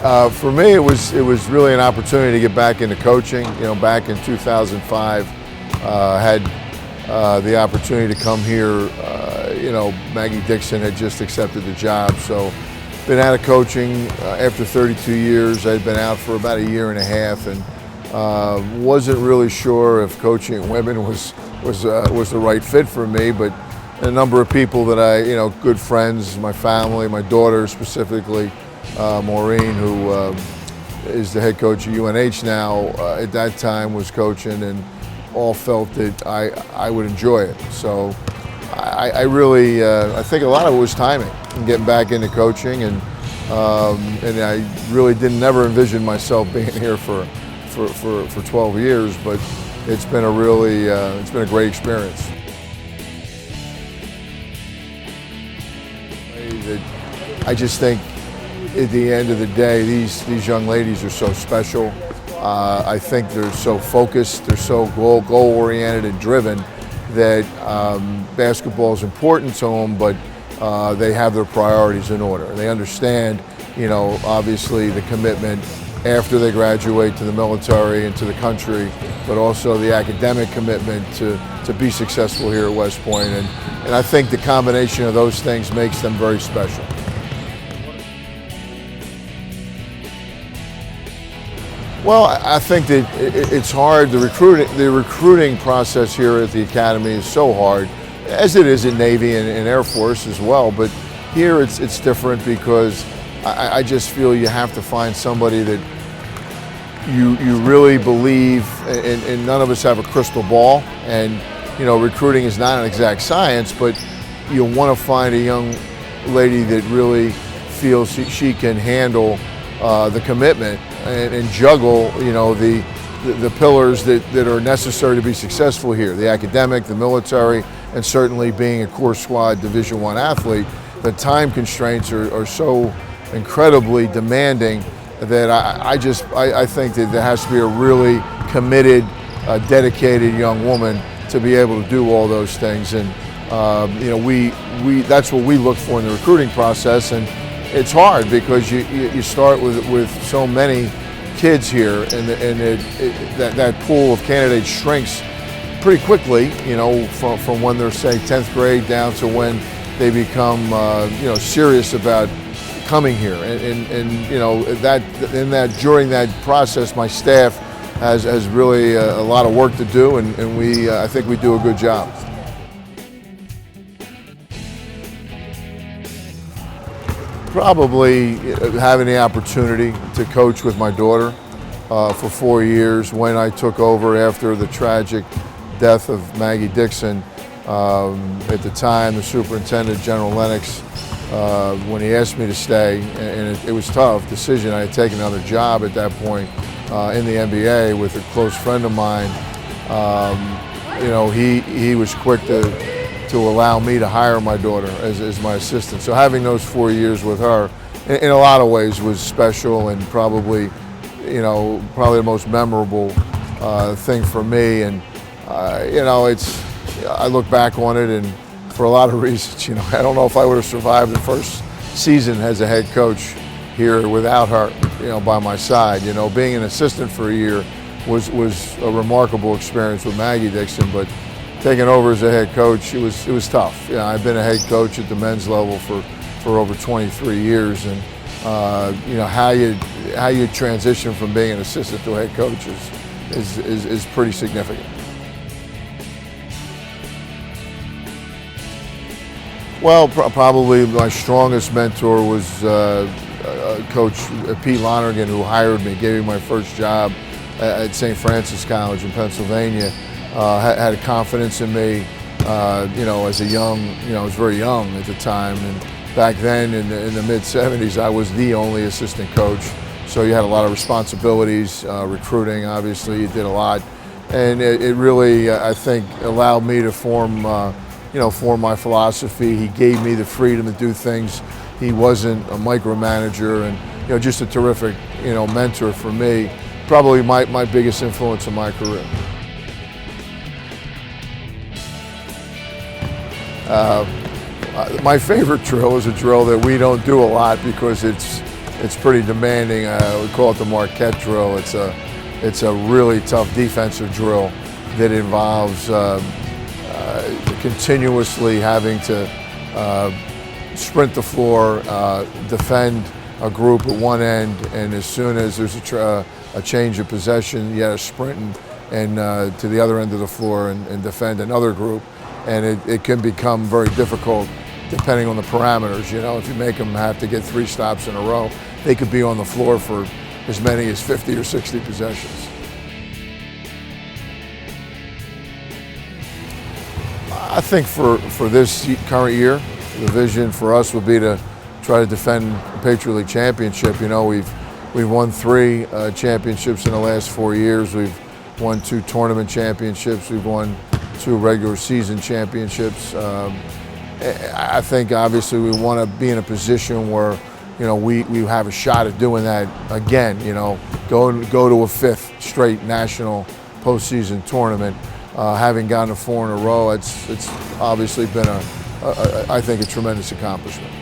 For me, it was really an opportunity to get back into coaching. You know, back in 2005, had the opportunity to come here. You know, Maggie Dixon had just accepted the job, so been out of coaching after 32 years. I'd been out for about a year and a half, and wasn't really sure if coaching women was the right fit for me. But a number of people that you know, good friends, my family, my daughter specifically, Maureen, who is the head coach at UNH now, at that time was coaching, and all felt that I would enjoy it. So I really, I think a lot of it was timing and getting back into coaching, and I really never envisioned myself being here for 12 years, but it's been a really, it's been a great experience. I just think at the end of the day, these young ladies are so special. I think they're so focused, they're so goal-oriented and driven that basketball is important to them, but they have their priorities in order. They understand, you know, obviously the commitment after they graduate to the military and to the country, but also the academic commitment to be successful here at West Point. And I think the combination of those things makes them very special. Well, I think that it's hard. The recruiting process here at the Academy is so hard, as it is in Navy and Air Force as well. But here it's different because I just feel you have to find somebody that you really believe, and none of us have a crystal ball. And you know, recruiting is not an exact science, but you want to find a young lady that really feels she can handle the commitment and juggle, you know, the pillars that are necessary to be successful here: the academic, the military, and certainly being a core squad Division I athlete. The time constraints are so incredibly demanding that I think that there has to be a really committed, dedicated young woman to be able to do all those things. And you know, that's what we look for in the recruiting process. And it's hard because you start with so many kids here, and that pool of candidates shrinks pretty quickly, you know, from when they're, say, 10th grade down to when they become you know, serious about coming here. And you know, during that process, my staff has really a lot of work to do, and I think we do a good job. Probably having the opportunity to coach with my daughter for 4 years when I took over after the tragic death of Maggie Dixon. At the time, the superintendent, General Lennox, when he asked me to stay, and it was a tough decision. I had taken another job at that point in the NBA with a close friend of mine. You know, he was quick to allow me to hire my daughter as my assistant. So having those 4 years with her, in a lot of ways, was special, and probably, you know, the most memorable thing for me. And you know, I look back on it, and for a lot of reasons, you know, I don't know if I would have survived the first season as a head coach here without her, you know, by my side. You know, being an assistant for a year was a remarkable experience with Maggie Dixon, but taking over as a head coach, it was tough. You know, I've been a head coach at the men's level for over 23 years, and you know, how you transition from being an assistant to a head coach is pretty significant. Well, probably my strongest mentor was Coach Pete Lonergan, who hired me, gave me my first job at St. Francis College in Pennsylvania. Had a confidence in me, you know, as a young, you know, I was very young at the time, and back then in the mid-'70s, I was the only assistant coach, so you had a lot of responsibilities. Recruiting, obviously, you did a lot, and it really, I think, allowed me to form my philosophy. He gave me the freedom to do things. He wasn't a micromanager, and you know, just a terrific, you know, mentor for me. Probably my biggest influence in my career. My favorite drill is a drill that we don't do a lot because it's it's pretty demanding. We call it the Marquette drill. It's a really tough defensive drill that involves continuously having to sprint the floor, defend a group at one end, and as soon as there's a change of possession, you got to sprint and to the other end of the floor and defend another group. And it can become very difficult depending on the parameters. You know, if you make them have to get 3 stops in a row, they could be on the floor for as many as 50 or 60 possessions. I think for this current year, the vision for us would be to try to defend the Patriot League championship. You know, we've won 3 championships in the last 4 years. We've won 2 tournament championships. We've won 2 regular season championships. I think obviously we want to be in a position where, you know, we have a shot at doing that again. You know, go to a 5th straight national postseason tournament. Having gotten to 4 in a row, it's obviously been I think a tremendous accomplishment.